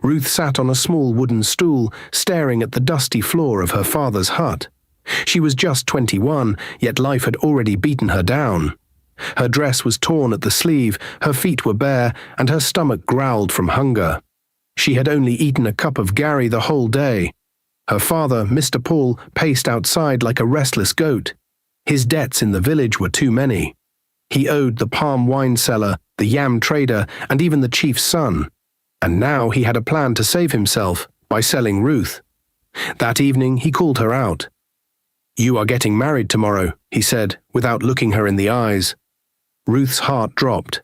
Ruth sat on a small wooden stool, staring at the dusty floor of her father's hut. She was just 21, yet life had already beaten her down. Her dress was torn at the sleeve, her feet were bare, and her stomach growled from hunger. She had only eaten a cup of Gary the whole day. Her father, Mr. Paul, paced outside like a restless goat. His debts in the village were too many. He owed the palm wine seller, the yam trader, and even the chief's son. And now he had a plan to save himself by selling Ruth. That evening he called her out. "You are getting married tomorrow," he said, without looking her in the eyes. Ruth's heart dropped.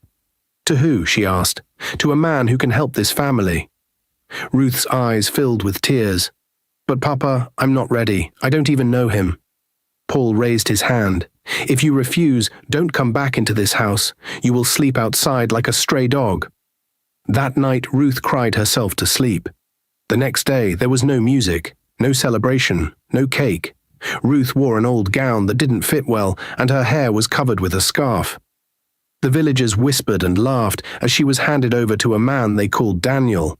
"To who?" she asked. "To a man who can help this family." Ruth's eyes filled with tears. "But Papa, I'm not ready. I don't even know him." Paul raised his hand. "If you refuse, don't come back into this house. You will sleep outside like a stray dog." That night Ruth cried herself to sleep. The next day there was no music, no celebration, no cake. Ruth wore an old gown that didn't fit well, and her hair was covered with a scarf. The villagers whispered and laughed as she was handed over to a man they called Daniel.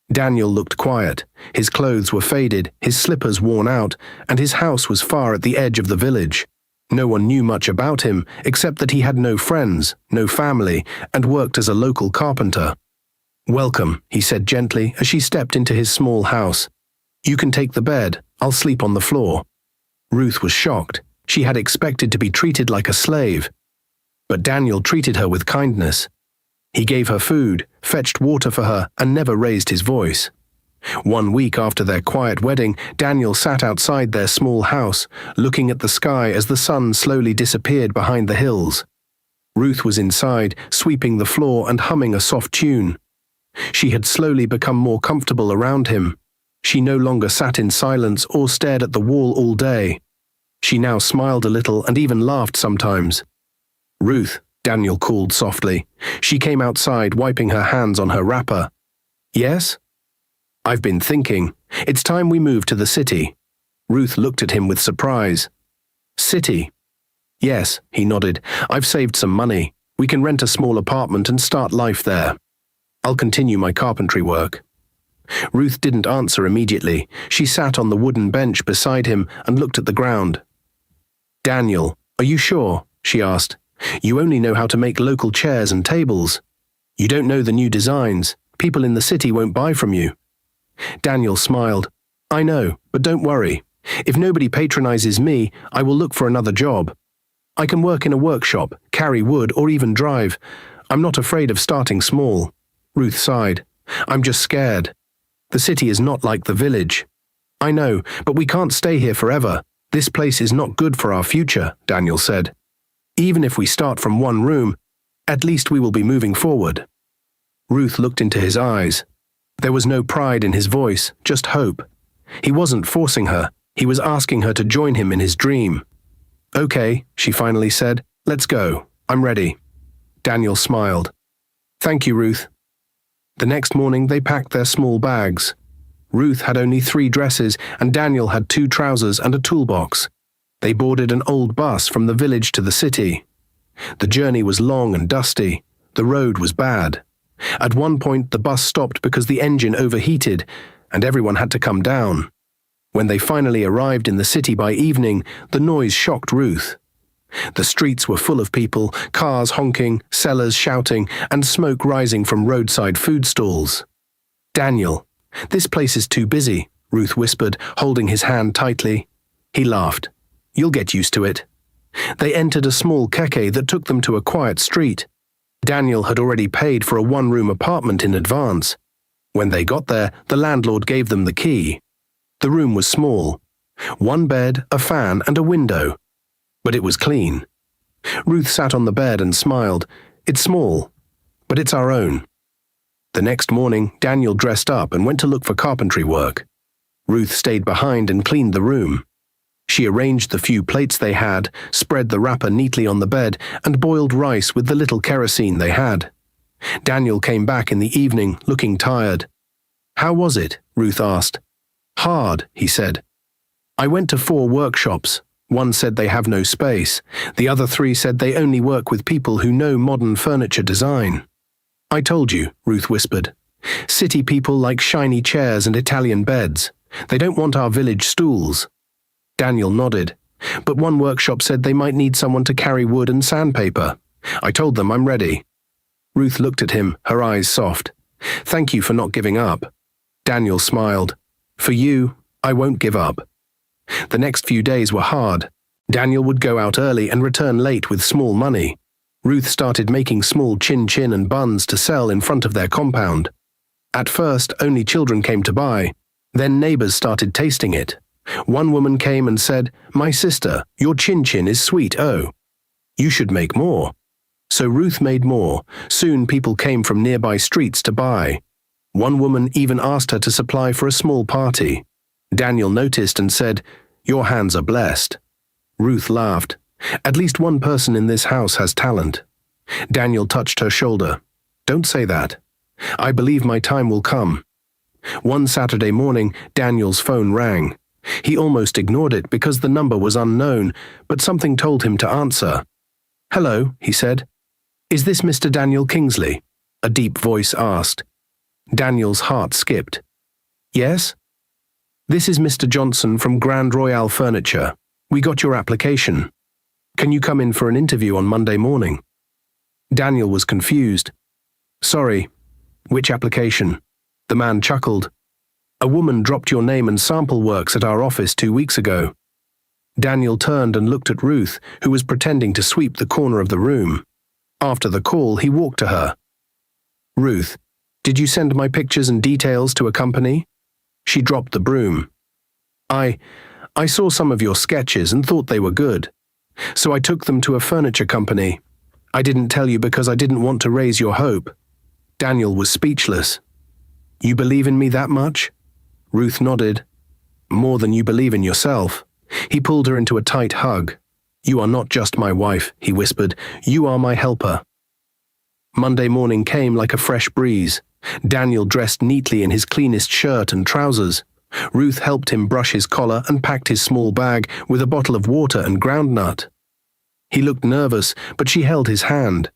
Daniel looked quiet. His clothes were faded, his slippers worn out, and his house was far at the edge of the village. No one knew much about him, except that he had no friends, no family, and worked as a local carpenter. "Welcome," he said gently as she stepped into his small house. "You can take the bed. I'll sleep on the floor." Ruth was shocked. She had expected to be treated like a slave. But Daniel treated her with kindness. He gave her food, fetched water for her, and never raised his voice. 1 week after their quiet wedding, Daniel sat outside their small house, looking at the sky as the sun slowly disappeared behind the hills. Ruth was inside, sweeping the floor and humming a soft tune. She had slowly become more comfortable around him. She no longer sat in silence or stared at the wall all day. She now smiled a little and even laughed sometimes. "Ruth," Daniel called softly. She came outside, wiping her hands on her wrapper. "Yes?" "I've been thinking. It's time we moved to the city." Ruth looked at him with surprise. "City?" "Yes," he nodded. "I've saved some money. We can rent a small apartment and start life there. I'll continue my carpentry work." Ruth didn't answer immediately. She sat on the wooden bench beside him and looked at the ground. "Daniel, are you sure?" she asked. "You only know how to make local chairs and tables. You don't know the new designs. People in the city won't buy from you." Daniel smiled. "I know, but don't worry. If nobody patronizes me, I will look for another job. I can work in a workshop, carry wood, or even drive. I'm not afraid of starting small." Ruth sighed. "I'm just scared. The city is not like the village." "I know, but we can't stay here forever. This place is not good for our future," Daniel said. "Even if we start from one room, at least we will be moving forward." Ruth looked into his eyes. There was no pride in his voice, just hope. He wasn't forcing her. He was asking her to join him in his dream. "Okay," she finally said. "Let's go. I'm ready." Daniel smiled. "Thank you, Ruth." The next morning they packed their small bags. Ruth had only 3 dresses, and Daniel had 2 trousers and a toolbox. They boarded an old bus from the village to the city. The journey was long and dusty. The road was bad. At one point the bus stopped because the engine overheated, and everyone had to come down. When they finally arrived in the city by evening, the noise shocked Ruth. The streets were full of people, cars honking, sellers shouting, and smoke rising from roadside food stalls. "Daniel, this place is too busy," Ruth whispered, holding his hand tightly. He laughed. "You'll get used to it." They entered a small cafe that took them to a quiet street. Daniel had already paid for a 1-room apartment in advance. When they got there, the landlord gave them the key. The room was small. 1 bed, a fan, and a window. But it was clean. Ruth sat on the bed and smiled. "It's small, but it's our own." The next morning, Daniel dressed up and went to look for carpentry work. Ruth stayed behind and cleaned the room. She arranged the few plates they had, spread the wrapper neatly on the bed, and boiled rice with the little kerosene they had. Daniel came back in the evening, looking tired. "How was it?" Ruth asked. "Hard," he said. "I went to 4 workshops. One said they have no space. The other 3 said they only work with people who know modern furniture design." "I told you," Ruth whispered. City people like shiny chairs and Italian beds. They don't want our village stools. Daniel nodded, but one workshop said they might need someone to carry wood and sandpaper. I told them I'm ready. Ruth looked at him, her eyes soft. Thank you for not giving up. Daniel smiled. For you, I won't give up. The next few days were hard. Daniel would go out early and return late with small money. Ruth started making small chin-chin and buns to sell in front of their compound. At first, only children came to buy. Then neighbors started tasting it. One woman came and said, "My sister, your chin-chin is sweet, oh. You should make more." So Ruth made more. Soon people came from nearby streets to buy. One woman even asked her to supply for a small party. Daniel noticed and said, "Your hands are blessed." Ruth laughed. At least one person in this house has talent. Daniel touched her shoulder. Don't say that. I believe my time will come. One Saturday morning, Daniel's phone rang. He almost ignored it because the number was unknown, but something told him to answer. Hello, he said. Is this Mr. Daniel Kingsley? A deep voice asked. Daniel's heart skipped. Yes? This is Mr. Johnson from Grand Royale Furniture. We got your application. Can you come in for an interview on Monday morning? Daniel was confused. Sorry, which application? The man chuckled. A woman dropped your name and sample works at our office 2 weeks ago. Daniel turned and looked at Ruth, who was pretending to sweep the corner of the room. After the call, he walked to her. Ruth, did you send my pictures and details to a company? She dropped the broom. I saw some of your sketches and thought they were good. So I took them to a furniture company. I didn't tell you because I didn't want to raise your hope. Daniel was speechless. You believe in me that much? Ruth nodded. More than you believe in yourself. He pulled her into a tight hug. You are not just my wife, he whispered. You are my helper. Monday morning came like a fresh breeze. Daniel dressed neatly in his cleanest shirt and trousers. Ruth helped him brush his collar and packed his small bag with a bottle of water and groundnut. He looked nervous, but she held his hand.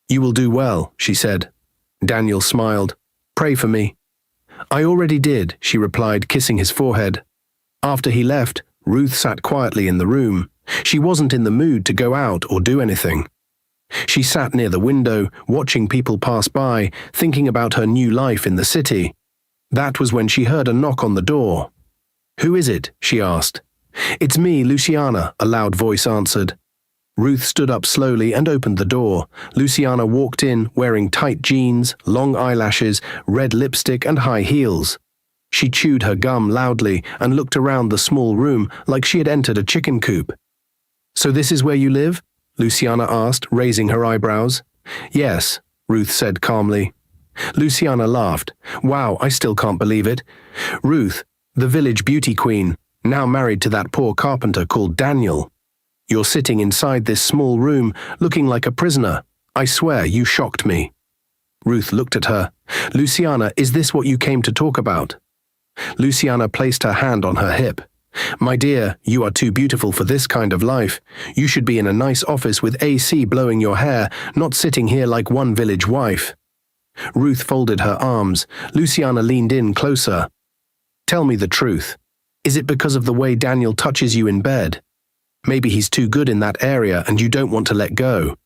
You will do well, she said. Daniel smiled. Pray for me. I already did, she replied, kissing his forehead. After he left, Ruth sat quietly in the room. She wasn't in the mood to go out or do anything. She sat near the window, watching people pass by, thinking about her new life in the city. That was when she heard a knock on the door. Who is it? She asked. It's me, Luciana, a loud voice answered. Ruth stood up slowly and opened the door. Luciana walked in, wearing tight jeans, long eyelashes, red lipstick and high heels. She chewed her gum loudly and looked around the small room like she had entered a chicken coop. So this is where you live? Luciana asked, raising her eyebrows. Yes, Ruth said calmly. Luciana laughed. Wow, I still can't believe it. Ruth, the village beauty queen, now married to that poor carpenter called Daniel. You're sitting inside this small room, looking like a prisoner. I swear you shocked me. Ruth looked at her. Luciana, is this what you came to talk about? Luciana placed her hand on her hip. My dear, you are too beautiful for this kind of life. You should be in a nice office with AC blowing your hair, not sitting here like one village wife. Ruth folded her arms. Luciana leaned in closer. Tell me the truth. Is it because of the way Daniel touches you in bed? Maybe he's too good in that area and you don't want to let go.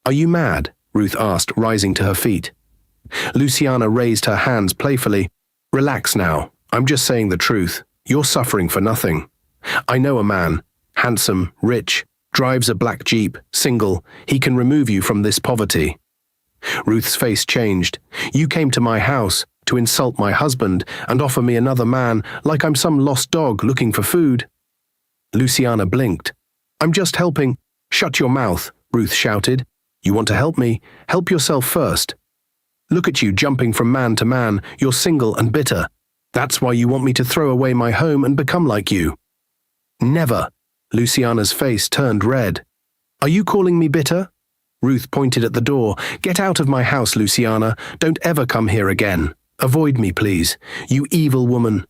Are you mad? Ruth asked, rising to her feet. Luciana raised her hands playfully. Relax now. I'm just saying the truth. You're suffering for nothing. I know a man, handsome, rich, drives a black Jeep, single. He can remove you from this poverty. Ruth's face changed. You came to my house to insult my husband and offer me another man like I'm some lost dog looking for food. Luciana blinked. I'm just helping. Shut your mouth, Ruth shouted. You want to help me? Help yourself first. Look at you jumping from man to man. You're single and bitter. That's why you want me to throw away my home and become like you. Never. Luciana's face turned red. Are you calling me bitter? Ruth pointed at the door. Get out of my house, Luciana. Don't ever come here again. Avoid me, please. You evil woman.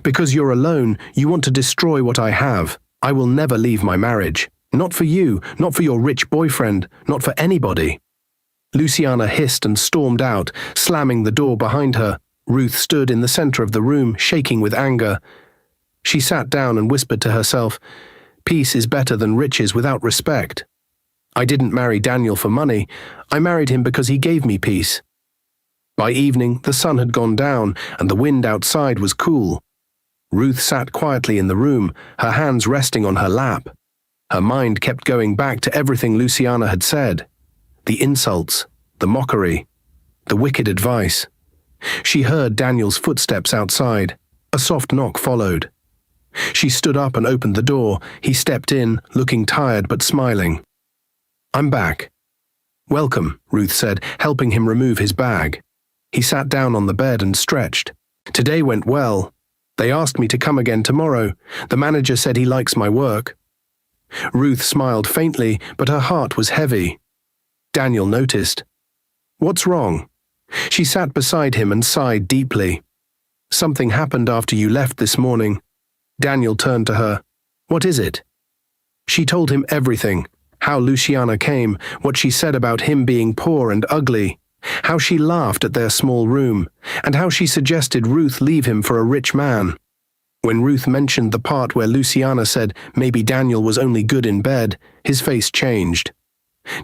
Because you're alone, you want to destroy what I have. I will never leave my marriage. Not for you, not for your rich boyfriend, not for anybody. Luciana hissed and stormed out, slamming the door behind her. Ruth stood in the center of the room, shaking with anger. She sat down and whispered to herself, "Peace is better than riches without respect. I didn't marry Daniel for money. I married him because he gave me peace." By evening, the sun had gone down and the wind outside was cool. Ruth sat quietly in the room, her hands resting on her lap. Her mind kept going back to everything Luciana had said. The insults, the mockery, the wicked advice. She heard Daniel's footsteps outside. A soft knock followed. She stood up and opened the door. He stepped in, looking tired but smiling. "I'm back." "Welcome," Ruth said, helping him remove his bag. He sat down on the bed and stretched. "Today went well. They asked me to come again tomorrow. The manager said he likes my work." Ruth smiled faintly, but her heart was heavy. Daniel noticed. "What's wrong?" She sat beside him and sighed deeply. "Something happened after you left this morning." Daniel turned to her. "What is it?" She told him everything. How Luciana came, what she said about him being poor and ugly, how she laughed at their small room, and how she suggested Ruth leave him for a rich man. When Ruth mentioned the part where Luciana said maybe Daniel was only good in bed, his face changed.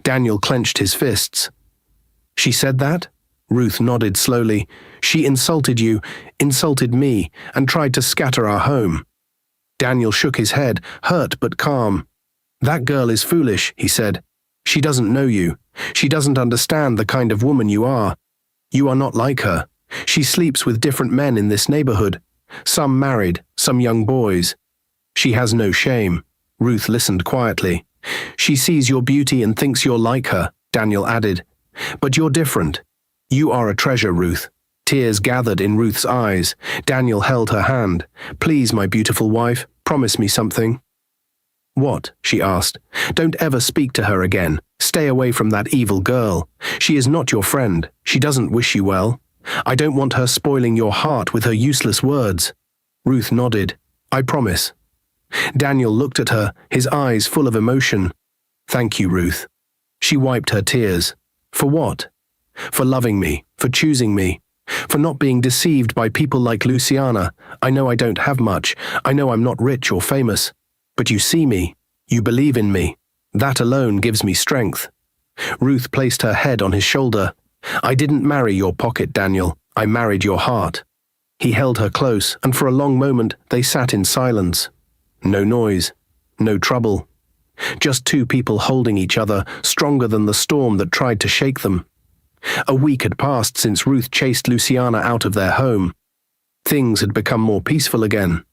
Daniel clenched his fists. "She said that?" Ruth nodded slowly. "She insulted you, insulted me, and tried to scatter our home." Daniel shook his head, hurt but calm. "That girl is foolish," he said. "She doesn't know you. She doesn't understand the kind of woman you are. You are not like her. She sleeps with different men in this neighborhood. Some married, some young boys. She has no shame." Ruth listened quietly. "She sees your beauty and thinks you're like her," Daniel added. "But you're different. You are a treasure, Ruth." Tears gathered in Ruth's eyes. Daniel held her hand. "Please, my beautiful wife, promise me something." "What?" she asked. "Don't ever speak to her again. Stay away from that evil girl. She is not your friend. She doesn't wish you well. I don't want her spoiling your heart with her useless words." Ruth nodded. "I promise." Daniel looked at her, his eyes full of emotion. "Thank you, Ruth." She wiped her tears. "For what?" "For loving me, for choosing me, for not being deceived by people like Luciana. I know I don't have much. I know I'm not rich or famous. But you see me. You believe in me. That alone gives me strength." Ruth placed her head on his shoulder. "I didn't marry your pocket, Daniel. I married your heart." He held her close, and for a long moment they sat in silence. No noise, no trouble. Just two people holding each other, stronger than the storm that tried to shake them. A week had passed since Ruth chased Luciana out of their home. Things had become more peaceful again.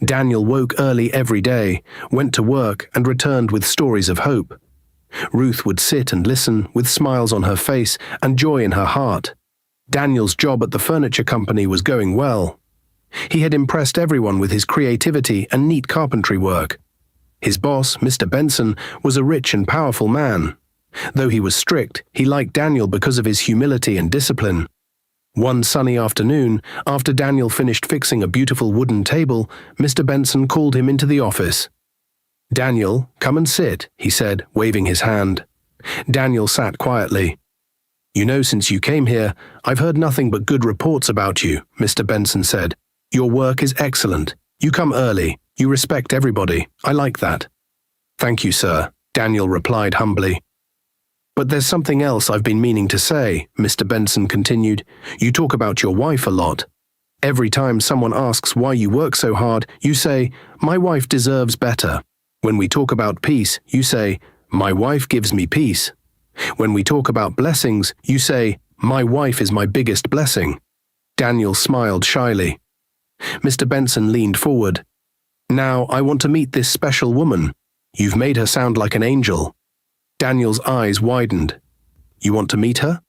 Daniel woke early every day, went to work, and returned with stories of hope. Ruth would sit and listen, with smiles on her face and joy in her heart. Daniel's job at the furniture company was going well. He had impressed everyone with his creativity and neat carpentry work. His boss, Mr. Benson, was a rich and powerful man. Though he was strict, he liked Daniel because of his humility and discipline. One sunny afternoon, after Daniel finished fixing a beautiful wooden table, Mr. Benson called him into the office. "Daniel, come and sit," he said, waving his hand. Daniel sat quietly. "You know, since you came here, I've heard nothing but good reports about you," Mr. Benson said. "Your work is excellent. You come early. You respect everybody. I like that." "Thank you, sir," Daniel replied humbly. "But there's something else I've been meaning to say," Mr. Benson continued. "You talk about your wife a lot. Every time someone asks why you work so hard, you say, 'My wife deserves better.' When we talk about peace, you say, 'My wife gives me peace.' When we talk about blessings, you say, 'My wife is my biggest blessing.'" Daniel smiled shyly. Mr. Benson leaned forward. "Now I want to meet this special woman. You've made her sound like an angel." Daniel's eyes widened. "You want to meet her?"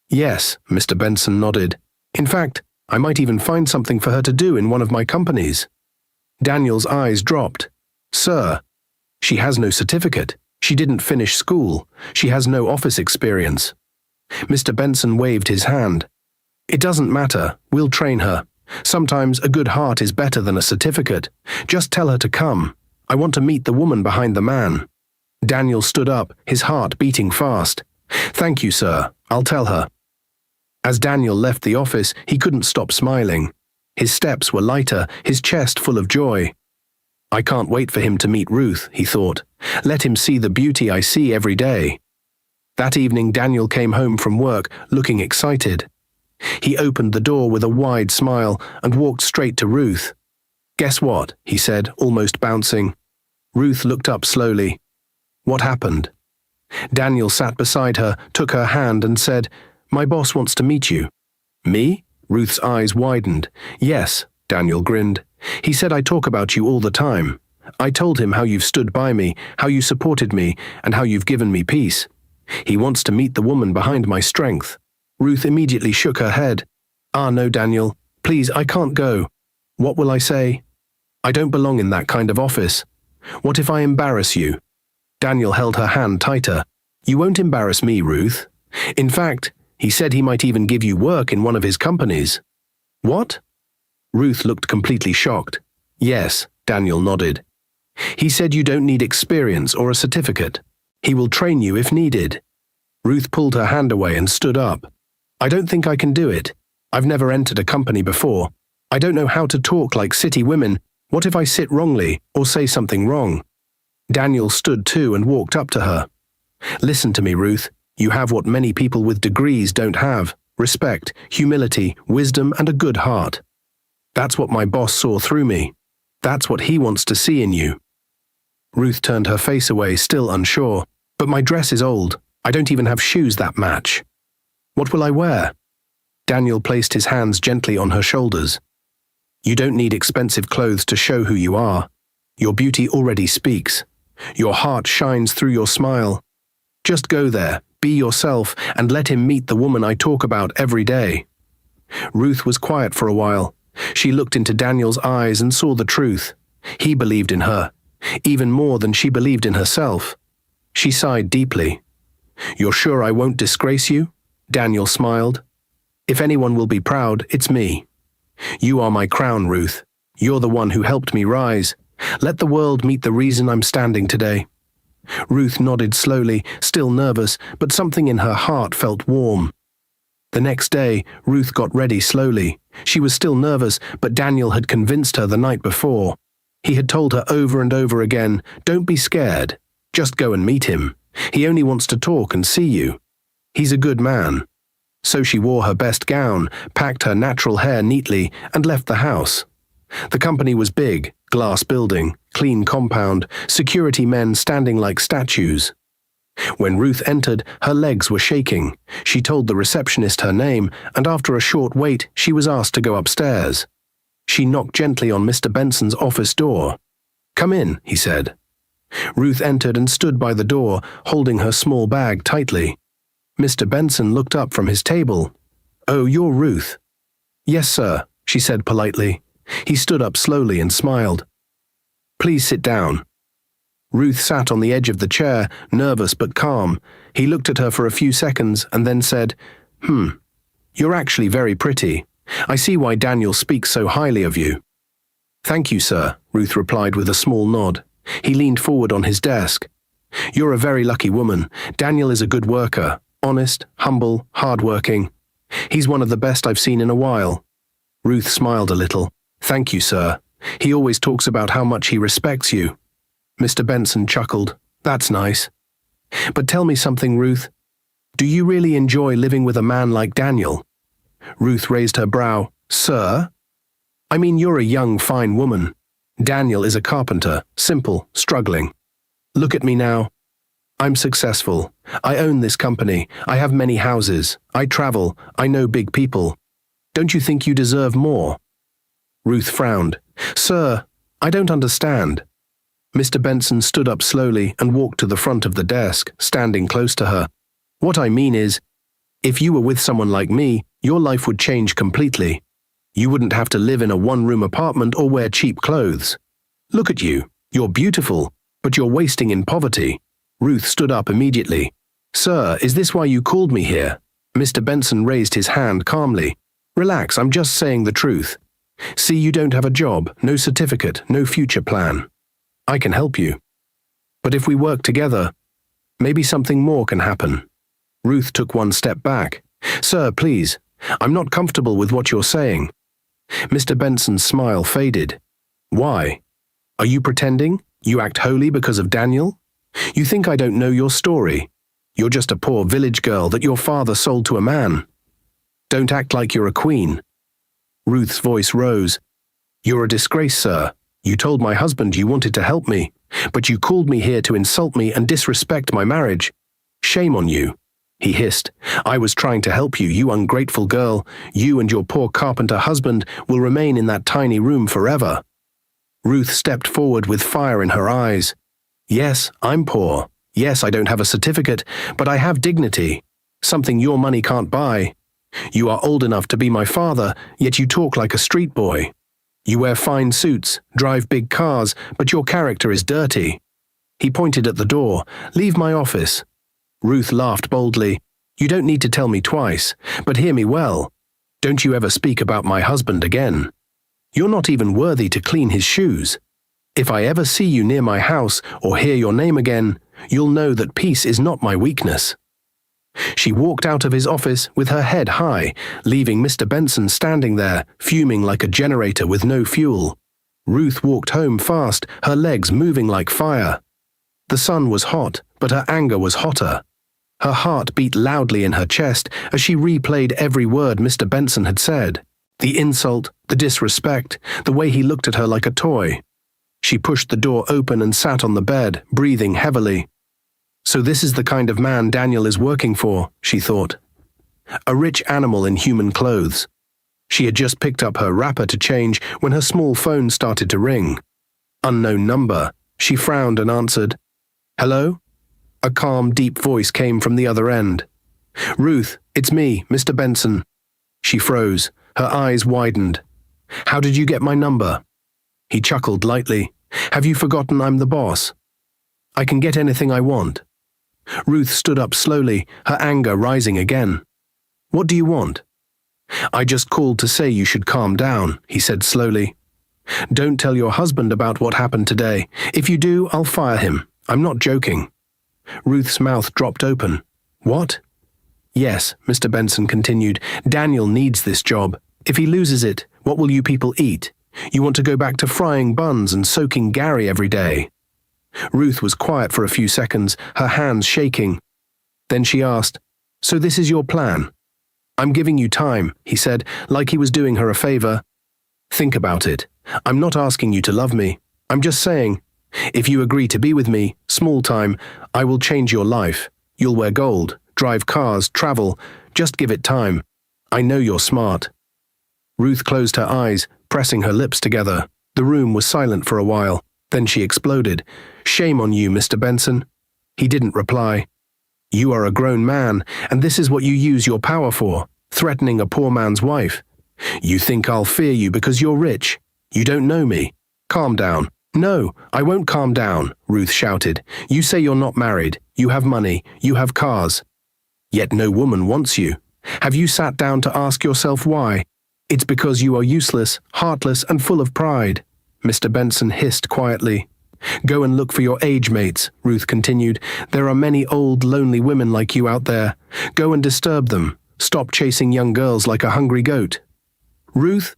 "Yes," Mr. Benson nodded. "In fact, I might even find something for her to do in one of my companies." Daniel's eyes dropped. "Sir, she has no certificate. She didn't finish school. She has no office experience." Mr. Benson waved his hand. "It doesn't matter. We'll train her. Sometimes a good heart is better than a certificate. Just tell her to come. I want to meet the woman behind the man." Daniel stood up, his heart beating fast. Thank you, sir. I'll tell her. As Daniel left the office, he couldn't stop smiling. His steps were lighter, his chest full of joy. I can't wait for him to meet Ruth, he thought. Let him see the beauty I see every day. That evening, Daniel came home from work, looking excited. He opened the door with a wide smile and walked straight to Ruth. "Guess what?" he said, almost bouncing. Ruth looked up slowly. "What happened?" Daniel sat beside her, took her hand and said, "My boss wants to meet you." "Me?" Ruth's eyes widened. "Yes," Daniel grinned. "He said I talk about you all the time. I told him how you've stood by me, how you supported me, and how you've given me peace. He wants to meet the woman behind my strength." Ruth immediately shook her head. "Ah, no, Daniel. Please, I can't go. What will I say? I don't belong in that kind of office. What if I embarrass you?" Daniel held her hand tighter. "You won't embarrass me, Ruth. In fact, he said he might even give you work in one of his companies." "What?" Ruth looked completely shocked. "Yes," Daniel nodded. "He said you don't need experience or a certificate. He will train you if needed." Ruth pulled her hand away and stood up. "I don't think I can do it. I've never entered a company before. I don't know how to talk like city women. What if I sit wrongly or say something wrong?" Daniel stood too and walked up to her. "Listen to me, Ruth. You have what many people with degrees don't have: respect, humility, wisdom, and a good heart. That's what my boss saw through me. That's what he wants to see in you." Ruth turned her face away, still unsure. "But my dress is old. I don't even have shoes that match. What will I wear?" Daniel placed his hands gently on her shoulders. "You don't need expensive clothes to show who you are. Your beauty already speaks. Your heart shines through your smile. Just go there, be yourself, and let him meet the woman I talk about every day." Ruth was quiet for a while. She looked into Daniel's eyes and saw the truth. He believed in her, even more than she believed in herself. She sighed deeply. "You're sure I won't disgrace you?" Daniel smiled. "If anyone will be proud, it's me. You are my crown, Ruth. You're the one who helped me rise. Let the world meet the reason I'm standing today." Ruth nodded slowly, still nervous, but something in her heart felt warm. The next day, Ruth got ready slowly. She was still nervous, but Daniel had convinced her the night before. He had told her over and over again, "Don't be scared. Just go and meet him. He only wants to talk and see you. He's a good man." So she wore her best gown, packed her natural hair neatly, and left the house. The company was big, glass building, clean compound, security men standing like statues. When Ruth entered, her legs were shaking. She told the receptionist her name, and after a short wait, she was asked to go upstairs. She knocked gently on Mr. Benson's office door. "Come in," he said. Ruth entered and stood by the door, holding her small bag tightly. Mr. Benson looked up from his table. "Oh, you're Ruth." "Yes, sir," she said politely. He stood up slowly and smiled. "Please sit down." Ruth sat on the edge of the chair, nervous but calm. He looked at her for a few seconds and then said, "You're actually very pretty. I see why Daniel speaks so highly of you." "Thank you, sir," Ruth replied with a small nod. He leaned forward on his desk. "You're a very lucky woman. Daniel is a good worker, honest, humble, hard-working. He's one of the best I've seen in a while." Ruth smiled a little. "Thank you, sir. He always talks about how much he respects you." Mr. Benson chuckled. "That's nice. But tell me something, Ruth. Do you really enjoy living with a man like Daniel?" Ruth raised her brow. "Sir? I mean, you're a young, fine woman. Daniel is a carpenter, simple, struggling. Look at me now. I'm successful. I own this company. I have many houses. I travel. I know big people. Don't you think you deserve more?" Ruth frowned. "Sir, I don't understand." Mr. Benson stood up slowly and walked to the front of the desk, standing close to her. "What I mean is, if you were with someone like me, your life would change completely. You wouldn't have to live in a one-room apartment or wear cheap clothes. Look at you. You're beautiful, but you're wasting in poverty." Ruth stood up immediately. "Sir, is this why you called me here?" Mr. Benson raised his hand calmly. "Relax, I'm just saying the truth. See, you don't have a job, no certificate, no future plan. I can help you. But if we work together, maybe something more can happen." Ruth took one step back. "Sir, please. I'm not comfortable with what you're saying." Mr. Benson's smile faded. "Why? Are you pretending? You act holy because of Daniel? You think I don't know your story? You're just a poor village girl that your father sold to a man. Don't act like you're a queen." Ruth's voice rose. "You're a disgrace, sir. You told my husband you wanted to help me, but you called me here to insult me and disrespect my marriage. Shame on you," he hissed. "I was trying to help you, you ungrateful girl. You and your poor carpenter husband will remain in that tiny room forever." Ruth stepped forward with fire in her eyes. "Yes, I'm poor. Yes, I don't have a certificate, but I have dignity, something your money can't buy. You are old enough to be my father, yet you talk like a street boy. You wear fine suits, drive big cars, but your character is dirty." He pointed at the door. "Leave my office." Ruth laughed boldly. "You don't need to tell me twice, but hear me well. Don't you ever speak about my husband again. You're not even worthy to clean his shoes. If I ever see you near my house or hear your name again, you'll know that peace is not my weakness." She walked out of his office with her head high, leaving Mr. Benson standing there, fuming like a generator with no fuel. Ruth walked home fast, her legs moving like fire. The sun was hot, but her anger was hotter. Her heart beat loudly in her chest as she replayed every word Mr. Benson had said. The insult, the disrespect, the way he looked at her like a toy. She pushed the door open and sat on the bed, breathing heavily. So this is the kind of man Daniel is working for, she thought. A rich animal in human clothes. She had just picked up her wrapper to change when her small phone started to ring. Unknown number. She frowned and answered. "Hello?" A calm, deep voice came from the other end. "Ruth, it's me, Mr. Benson." She froze. Her eyes widened. "How did you get my number?" He chuckled lightly. "Have you forgotten I'm the boss? I can get anything I want." Ruth stood up slowly, her anger rising again. "What do you want?" "I just called to say you should calm down," he said slowly. "Don't tell your husband about what happened today. If you do, I'll fire him. I'm not joking." Ruth's mouth dropped open. "What?" "Yes," Mr. Benson continued, "Daniel needs this job. If he loses it, what will you people eat? You want to go back to frying buns and soaking Gary every day." Ruth was quiet for a few seconds, her hands shaking. Then she asked, "So this is your plan?" "I'm giving you time," he said, like he was doing her a favor. "Think about it. I'm not asking you to love me. I'm just saying, if you agree to be with me, small time, I will change your life. You'll wear gold, drive cars, travel. Just give it time. I know you're smart." Ruth closed her eyes, pressing her lips together. The room was silent for a while. Then she exploded. "Shame on you, Mr. Benson." He didn't reply. "You are a grown man, and this is what you use your power for, threatening a poor man's wife. You think I'll fear you because you're rich. You don't know me. Calm down." "No, I won't calm down," Ruth shouted. "You say you're not married. You have money. You have cars. Yet no woman wants you. Have you sat down to ask yourself why? It's because you are useless, heartless, and full of pride." Mr. Benson hissed quietly. "Go and look for your age mates," Ruth continued. "There are many old, lonely women like you out there. Go and disturb them. Stop chasing young girls like a hungry goat." "Ruth?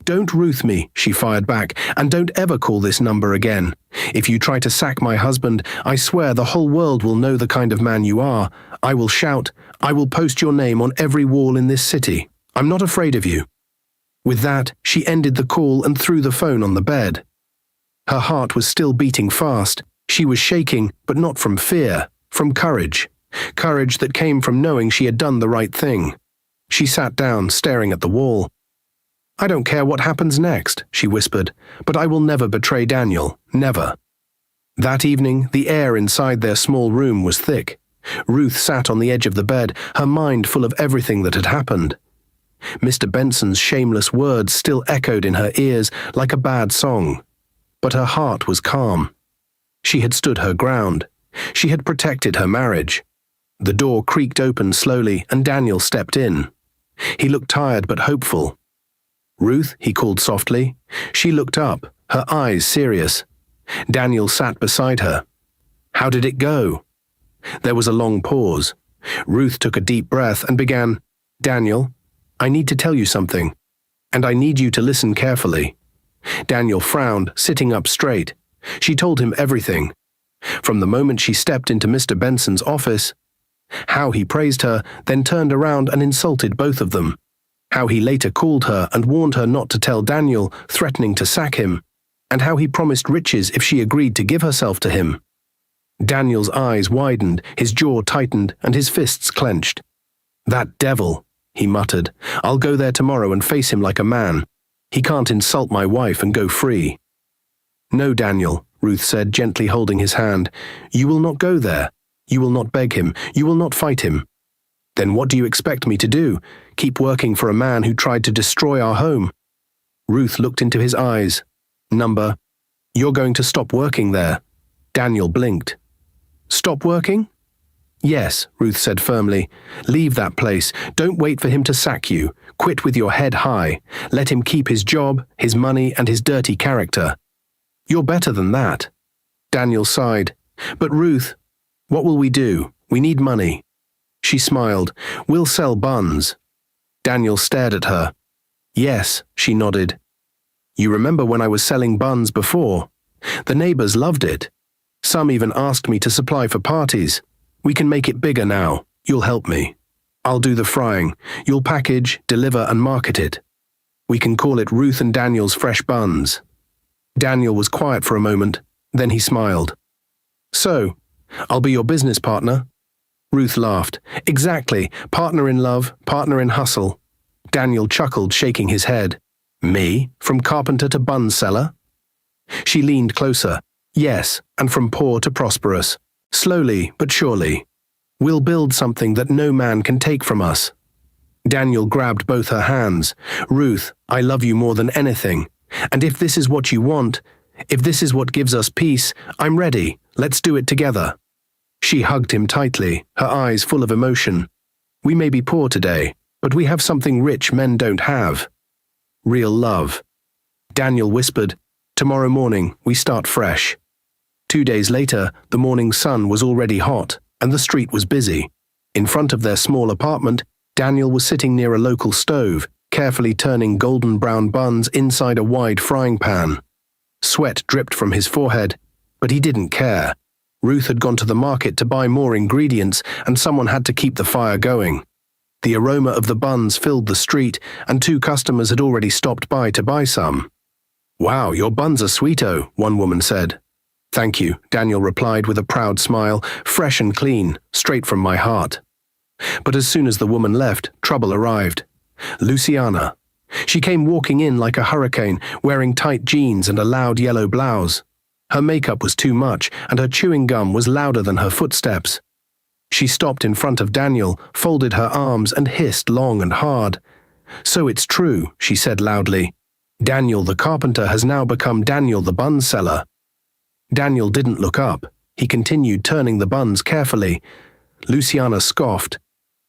Don't Ruth me," she fired back, "and don't ever call this number again. If you try to sack my husband, I swear the whole world will know the kind of man you are. I will shout. I will post your name on every wall in this city. I'm not afraid of you." With that, she ended the call and threw the phone on the bed. Her heart was still beating fast. She was shaking, but not from fear, from courage. Courage that came from knowing she had done the right thing. She sat down, staring at the wall. "I don't care what happens next," she whispered, "but I will never betray Daniel, never." That evening, the air inside their small room was thick. Ruth sat on the edge of the bed, her mind full of everything that had happened. Mr. Benson's shameless words still echoed in her ears like a bad song. But her heart was calm. She had stood her ground. She had protected her marriage. The door creaked open slowly and Daniel stepped in. He looked tired but hopeful. "Ruth," he called softly. She looked up, her eyes serious. Daniel sat beside her. "How did it go?" There was a long pause. Ruth took a deep breath and began, "Daniel, I need to tell you something, and I need you to listen carefully." Daniel frowned, sitting up straight. She told him everything. From the moment she stepped into Mr. Benson's office, how he praised her, then turned around and insulted both of them. How he later called her and warned her not to tell Daniel, threatening to sack him, and how he promised riches if she agreed to give herself to him. Daniel's eyes widened, his jaw tightened, and his fists clenched. "That devil," he muttered. "I'll go there tomorrow and face him like a man. He can't insult my wife and go free." "No, Daniel," Ruth said, gently holding his hand. "You will not go there. You will not beg him. You will not fight him." "Then what do you expect me to do? Keep working for a man who tried to destroy our home?" Ruth looked into his eyes. "You're going to stop working there." Daniel blinked. "Stop working?" "Yes," Ruth said firmly. "Leave that place. Don't wait for him to sack you. Quit with your head high. Let him keep his job, his money, and his dirty character." "You're better than that." Daniel sighed. "But Ruth, what will we do? We need money." She smiled. "We'll sell buns." Daniel stared at her. "Yes," she nodded. "You remember when I was selling buns before? The neighbors loved it. Some even asked me to supply for parties. We can make it bigger now. You'll help me. I'll do the frying. You'll package, deliver, and market it. We can call it Ruth and Daniel's Fresh Buns." Daniel was quiet for a moment, then he smiled. "So, I'll be your business partner?" Ruth laughed. "Exactly. Partner in love, partner in hustle." Daniel chuckled, shaking his head. "Me? From carpenter to bun seller?" She leaned closer. "Yes, and from poor to prosperous. Slowly but surely. We'll build something that no man can take from us." Daniel grabbed both her hands. "Ruth, I love you more than anything. And if this is what you want, if this is what gives us peace, I'm ready. Let's do it together." She hugged him tightly, her eyes full of emotion. "We may be poor today, but we have something rich men don't have. Real love." Daniel whispered, "Tomorrow morning, we start fresh." 2 days later, the morning sun was already hot, and the street was busy. In front of their small apartment, Daniel was sitting near a local stove, carefully turning golden brown buns inside a wide frying pan. Sweat dripped from his forehead, but he didn't care. Ruth had gone to the market to buy more ingredients, and someone had to keep the fire going. The aroma of the buns filled the street, and 2 customers had already stopped by to buy some. "Wow, your buns are sweeto," one woman said. "Thank you," Daniel replied with a proud smile, "fresh and clean, straight from my heart." But as soon as the woman left, trouble arrived. Luciana. She came walking in like a hurricane, wearing tight jeans and a loud yellow blouse. Her makeup was too much, and her chewing gum was louder than her footsteps. She stopped in front of Daniel, folded her arms, and hissed long and hard. "So it's true," she said loudly. "Daniel the carpenter has now become Daniel the bun seller." Daniel didn't look up. He continued turning the buns carefully. Luciana scoffed.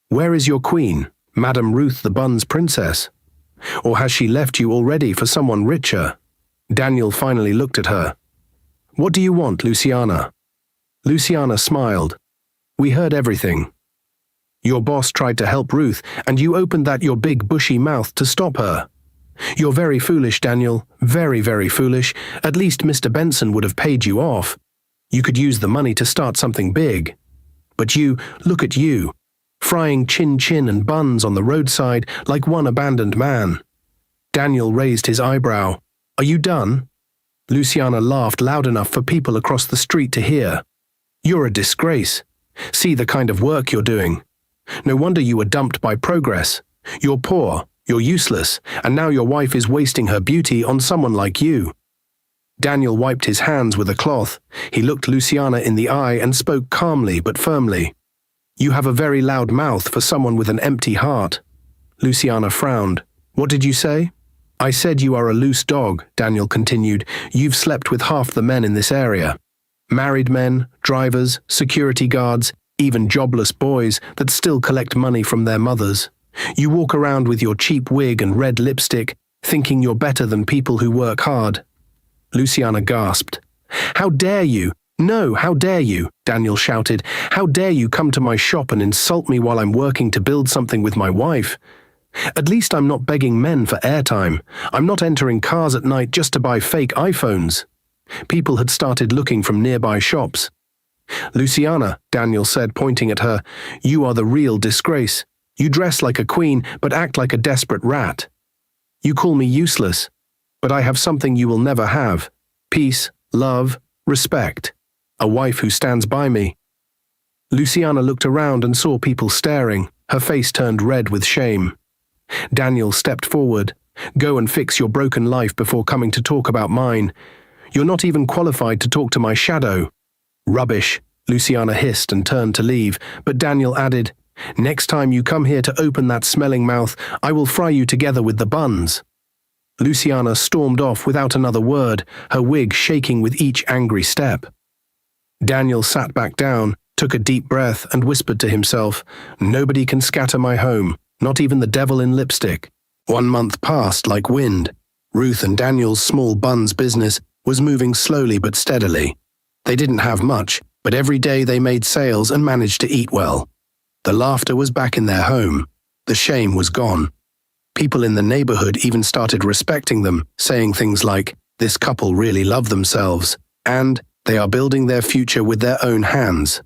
"Where is your queen, Madame Ruth the Buns Princess? Or has she left you already for someone richer?" Daniel finally looked at her. "What do you want, Luciana?" Luciana smiled. "We heard everything. Your boss tried to help Ruth, and you opened your big bushy mouth to stop her. You're very foolish, Daniel, very, very foolish. At least Mr. Benson would have paid you off. You could use the money to start something big. But look at you, frying chin-chin and buns on the roadside like one abandoned man." Daniel raised his eyebrow. "Are you done?" Luciana laughed loud enough for people across the street to hear. "You're a disgrace. See the kind of work you're doing. No wonder you were dumped by progress. You're poor, you're useless, and now your wife is wasting her beauty on someone like you." Daniel wiped his hands with a cloth. He looked Luciana in the eye and spoke calmly but firmly. "You have a very loud mouth for someone with an empty heart." Luciana frowned. "What did you say?" "I said you are a loose dog," Daniel continued. "You've slept with half the men in this area. Married men, drivers, security guards, even jobless boys that still collect money from their mothers. You walk around with your cheap wig and red lipstick, thinking you're better than people who work hard." Luciana gasped. "How dare you? "No, how dare you?" Daniel shouted. "How dare you come to my shop and insult me while I'm working to build something with my wife? At least I'm not begging men for airtime. I'm not entering cars at night just to buy fake iPhones." People had started looking from nearby shops. "Luciana," Daniel said, pointing at her, "you are the real disgrace. You dress like a queen, but act like a desperate rat. You call me useless, but I have something you will never have: peace, love, respect. A wife who stands by me." Luciana looked around and saw people staring. Her face turned red with shame. Daniel stepped forward. "Go and fix your broken life before coming to talk about mine. You're not even qualified to talk to my shadow." "Rubbish," Luciana hissed and turned to leave, but Daniel added, "Next time you come here to open that smelling mouth, I will fry you together with the buns." Luciana stormed off without another word, her wig shaking with each angry step. Daniel sat back down, took a deep breath, and whispered to himself, "Nobody can scatter my home, not even the devil in lipstick." 1 month passed like wind. Ruth and Daniel's small buns business was moving slowly but steadily. They didn't have much, but every day they made sales and managed to eat well. The laughter was back in their home. The shame was gone. People in the neighborhood even started respecting them, saying things like, "This couple really love themselves," and "They are building their future with their own hands."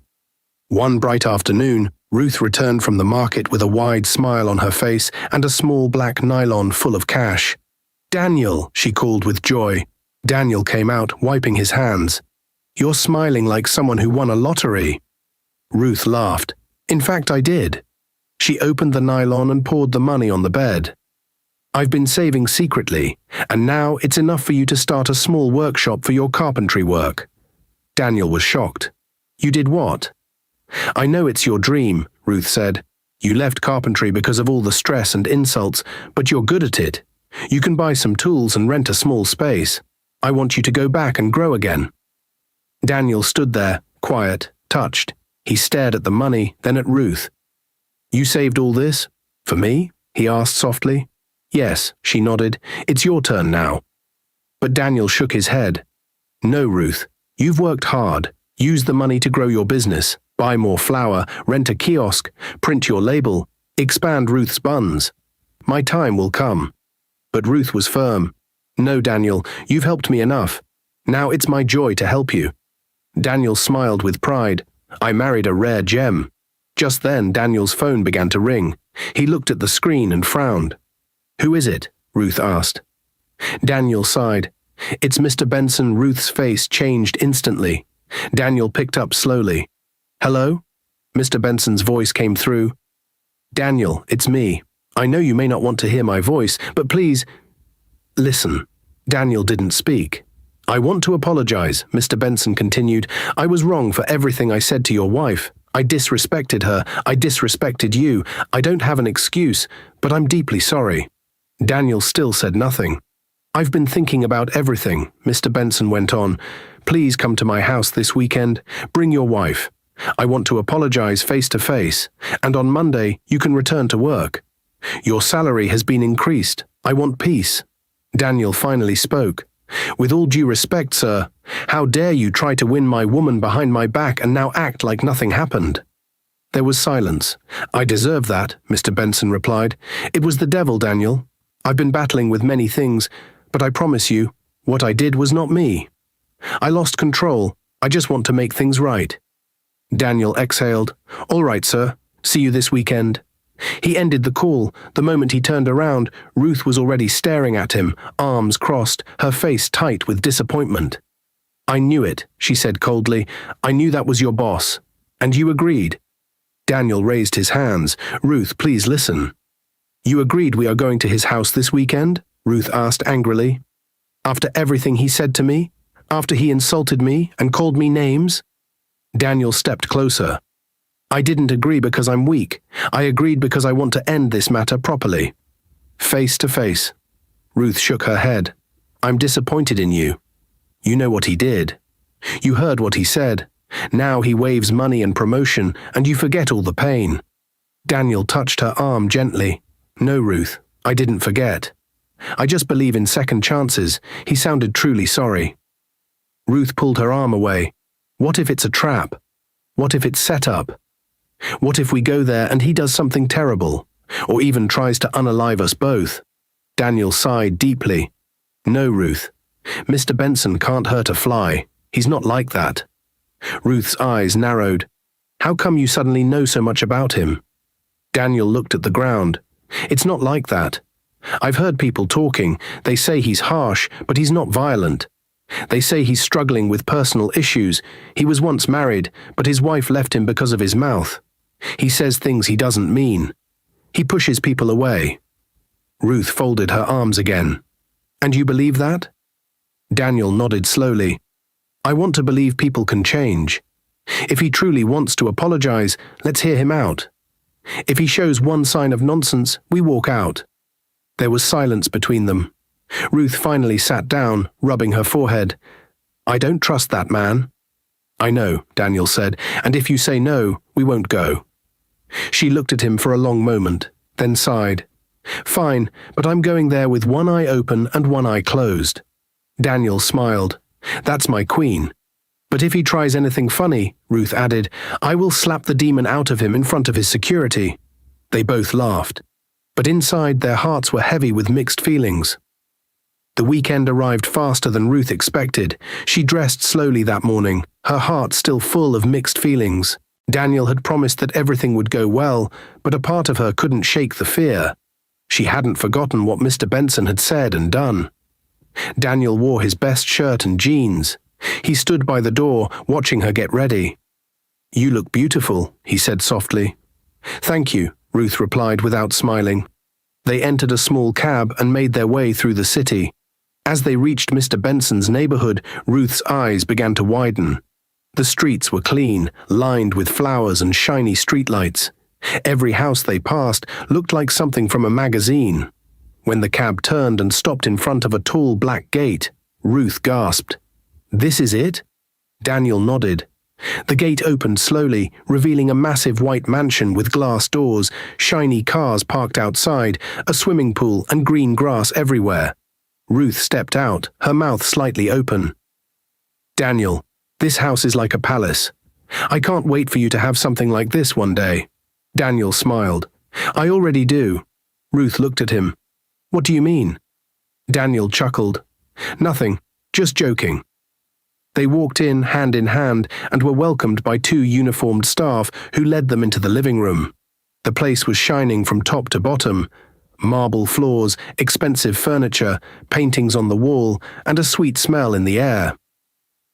One bright afternoon, Ruth returned from the market with a wide smile on her face and a small black nylon full of cash. "Daniel," she called with joy. Daniel came out, wiping his hands. "You're smiling like someone who won a lottery." Ruth laughed. "In fact, I did." She opened the nylon and poured the money on the bed. "I've been saving secretly, and now it's enough for you to start a small workshop for your carpentry work." Daniel was shocked. "You did what?" "I know it's your dream," Ruth said. "You left carpentry because of all the stress and insults, but you're good at it. You can buy some tools and rent a small space. I want you to go back and grow again." Daniel stood there, quiet, touched. He stared at the money, then at Ruth. "You saved all this? For me?" he asked softly. "Yes," she nodded. "It's your turn now." But Daniel shook his head. "No, Ruth. You've worked hard. Use the money to grow your business. Buy more flour, rent a kiosk, print your label, expand Ruth's buns. My time will come." But Ruth was firm. "No, Daniel, you've helped me enough. Now it's my joy to help you." Daniel smiled with pride. "I married a rare gem." Just then, Daniel's phone began to ring. He looked at the screen and frowned. "Who is it?" Ruth asked. Daniel sighed. "It's Mr. Benson." Ruth's face changed instantly. Daniel picked up slowly. "Hello?" Mr. Benson's voice came through. "Daniel, it's me. I know you may not want to hear my voice, but please, listen." Daniel didn't speak. "I want to apologize," Mr. Benson continued. "I was wrong for everything I said to your wife. I disrespected her. I disrespected you. I don't have an excuse, but I'm deeply sorry." Daniel still said nothing. "I've been thinking about everything," Mr. Benson went on. "Please come to my house this weekend. Bring your wife. I want to apologize face to face, and on Monday you can return to work. Your salary has been increased. I want peace." Daniel finally spoke. "With all due respect, sir, how dare you try to win my woman behind my back and now act like nothing happened?" There was silence. "I deserve that," Mr. Benson replied. "It was the devil, Daniel. I've been battling with many things, but I promise you, what I did was not me. I lost control. I just want to make things right." Daniel exhaled. "All right, sir. See you this weekend." He ended the call. The moment he turned around, Ruth was already staring at him, arms crossed, her face tight with disappointment. "I knew it," she said coldly. "I knew that was your boss. And you agreed." Daniel raised his hands. "Ruth, please listen." "You agreed we are going to his house this weekend?" Ruth asked angrily. "After everything he said to me? After he insulted me and called me names?" Daniel stepped closer. "I didn't agree because I'm weak. I agreed because I want to end this matter properly." Face to face. Ruth shook her head. "I'm disappointed in you. You know what he did. You heard what he said. Now he waves money and promotion, and you forget all the pain." Daniel touched her arm gently. "No, Ruth, I didn't forget. I just believe in second chances." He sounded truly sorry. Ruth pulled her arm away. What if it's a trap? What if it's set up? What if we go there and he does something terrible, or even tries to unalive us both? Daniel sighed deeply. No, Ruth. Mr. Benson can't hurt a fly. He's not like that. Ruth's eyes narrowed. How come you suddenly know so much about him? Daniel looked at the ground. It's not like that. I've heard people talking. They say he's harsh, but he's not violent. They say he's struggling with personal issues. He was once married, but his wife left him because of his mouth. He says things he doesn't mean. He pushes people away. Ruth folded her arms again. And you believe that? Daniel nodded slowly. I want to believe people can change. If he truly wants to apologize, let's hear him out. If he shows one sign of nonsense, we walk out. There was silence between them. Ruth finally sat down, rubbing her forehead. I don't trust that man. I know, Daniel said, and if you say no, we won't go. She looked at him for a long moment, then sighed. Fine, but I'm going there with one eye open and one eye closed. Daniel smiled. That's my queen. But if he tries anything funny, Ruth added, I will slap the demon out of him in front of his security. They both laughed. But inside their hearts were heavy with mixed feelings. The weekend arrived faster than Ruth expected. She dressed slowly that morning, her heart still full of mixed feelings. Daniel had promised that everything would go well, but a part of her couldn't shake the fear. She hadn't forgotten what Mr. Benson had said and done. Daniel wore his best shirt and jeans. He stood by the door, watching her get ready. You look beautiful, he said softly. Thank you, Ruth replied without smiling. They entered a small cab and made their way through the city. As they reached Mr. Benson's neighborhood, Ruth's eyes began to widen. The streets were clean, lined with flowers and shiny streetlights. Every house they passed looked like something from a magazine. When the cab turned and stopped in front of a tall black gate, Ruth gasped. This is it? Daniel nodded. The gate opened slowly, revealing a massive white mansion with glass doors, shiny cars parked outside, a swimming pool and green grass everywhere. Ruth stepped out, her mouth slightly open. Daniel, this house is like a palace. I can't wait for you to have something like this one day. Daniel smiled. I already do. Ruth looked at him. What do you mean? Daniel chuckled. Nothing, just joking. They walked in hand and were welcomed by two uniformed staff who led them into the living room. The place was shining from top to bottom. Marble floors, expensive furniture, paintings on the wall, and a sweet smell in the air.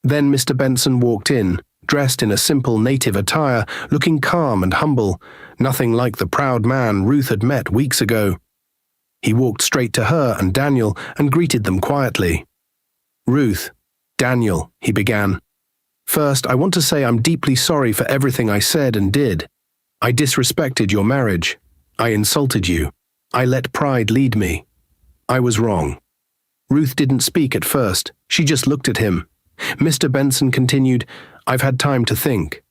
Then Mr. Benson walked in, dressed in a simple native attire, looking calm and humble, nothing like the proud man Ruth had met weeks ago. He walked straight to her and Daniel and greeted them quietly. Ruth, Daniel, he began. First, I want to say I'm deeply sorry for everything I said and did. I disrespected your marriage. I insulted you. I let pride lead me. I was wrong. Ruth didn't speak at first. She just looked at him. Mr. Benson continued, I've had time to think.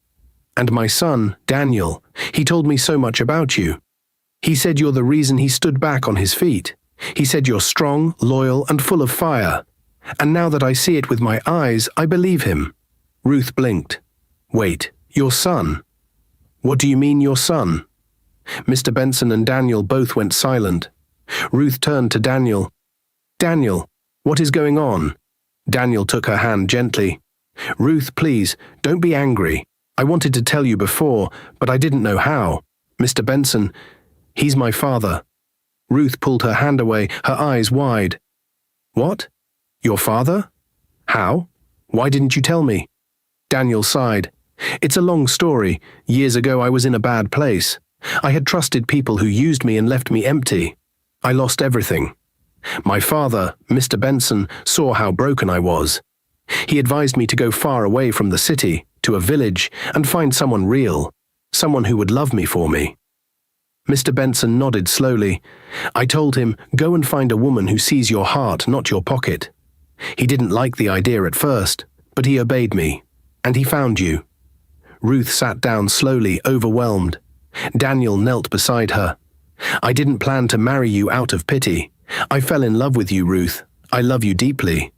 And my son, Daniel, he told me so much about you. He said you're the reason he stood back on his feet. He said you're strong, loyal, and full of fire. And now that I see it with my eyes, I believe him. Ruth blinked. Wait, your son? What do you mean, your son? Mr. Benson and Daniel both went silent. Ruth turned to Daniel. Daniel, what is going on? Daniel took her hand gently. Ruth, please, don't be angry. I wanted to tell you before, but I didn't know how. Mr. Benson, he's my father. Ruth pulled her hand away, her eyes wide. What? Your father? How? Why didn't you tell me? Daniel sighed. It's a long story. Years ago I was in a bad place. I had trusted people who used me and left me empty. I lost everything. My father, Mr. Benson, saw how broken I was. He advised me to go far away from the city, to a village, and find someone real, someone who would love me for me. Mr. Benson nodded slowly. I told him, go and find a woman who sees your heart, not your pocket. He didn't like the idea at first, but he obeyed me, and he found you. Ruth sat down slowly, overwhelmed. Daniel knelt beside her. I didn't plan to marry you out of pity. I fell in love with you, Ruth. I love you deeply.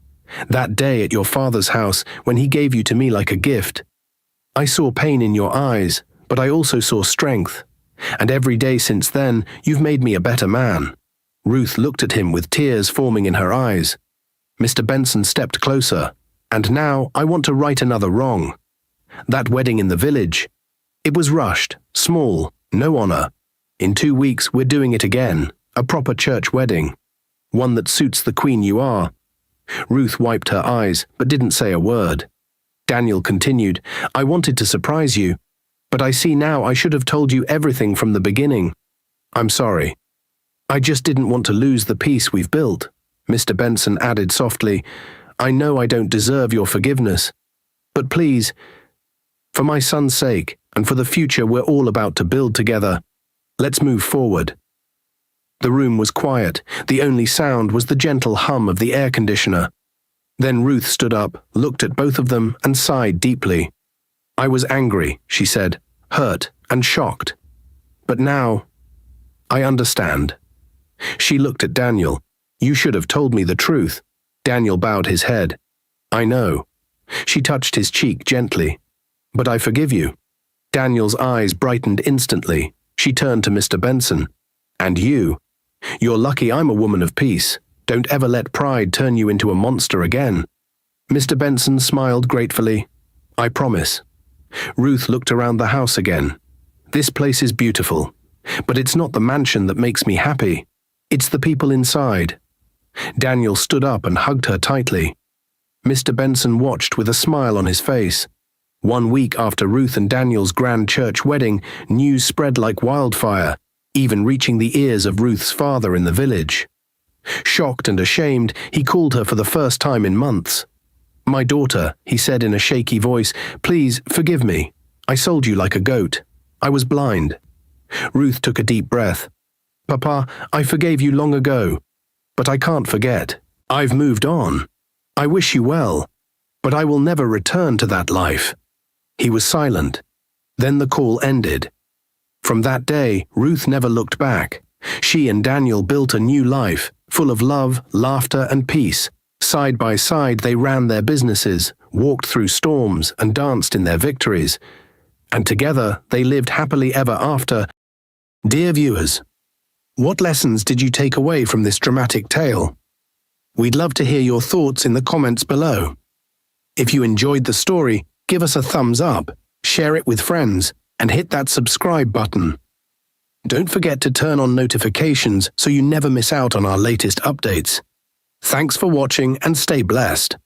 That day at your father's house when he gave you to me like a gift. I saw pain in your eyes, but I also saw strength. And every day since then, you've made me a better man." Ruth looked at him with tears forming in her eyes. Mr. Benson stepped closer. "And now I want to right another wrong. That wedding in the village. It was rushed, small, no honor. In 2 weeks we're doing it again, a proper church wedding. One that suits the queen you are." Ruth wiped her eyes, but didn't say a word. Daniel continued, "I wanted to surprise you, but I see now I should have told you everything from the beginning. I'm sorry. I just didn't want to lose the peace we've built." Mr. Benson added softly, "I know I don't deserve your forgiveness, but please, for my son's sake, and for the future we're all about to build together, let's move forward." The room was quiet. The only sound was the gentle hum of the air conditioner. Then Ruth stood up, looked at both of them, and sighed deeply. "I was angry," she said, "hurt and shocked. But now, I understand." She looked at Daniel. "You should have told me the truth." Daniel bowed his head. "I know." She touched his cheek gently. "But I forgive you." Daniel's eyes brightened instantly. She turned to Mr. Benson. "And you? You're lucky I'm a woman of peace. Don't ever let pride turn you into a monster again." Mr. Benson smiled gratefully. "I promise." Ruth looked around the house again. "This place is beautiful, but it's not the mansion that makes me happy. It's the people inside." Daniel stood up and hugged her tightly. Mr. Benson watched with a smile on his face. 1 week after Ruth and Daniel's grand church wedding, news spread like wildfire, even reaching the ears of Ruth's father in the village. Shocked and ashamed, he called her for the first time in months. "My daughter," he said in a shaky voice, "please forgive me. I sold you like a goat. I was blind." Ruth took a deep breath. "Papa, I forgave you long ago, but I can't forget. I've moved on. I wish you well, but I will never return to that life." He was silent. Then the call ended. From that day, Ruth never looked back. She and Daniel built a new life, full of love, laughter, and peace. Side by side, they ran their businesses, walked through storms, and danced in their victories. And together, they lived happily ever after. Dear viewers, what lessons did you take away from this dramatic tale? We'd love to hear your thoughts in the comments below. If you enjoyed the story, give us a thumbs up, share it with friends, and hit that subscribe button. Don't forget to turn on notifications so you never miss out on our latest updates. Thanks for watching and stay blessed.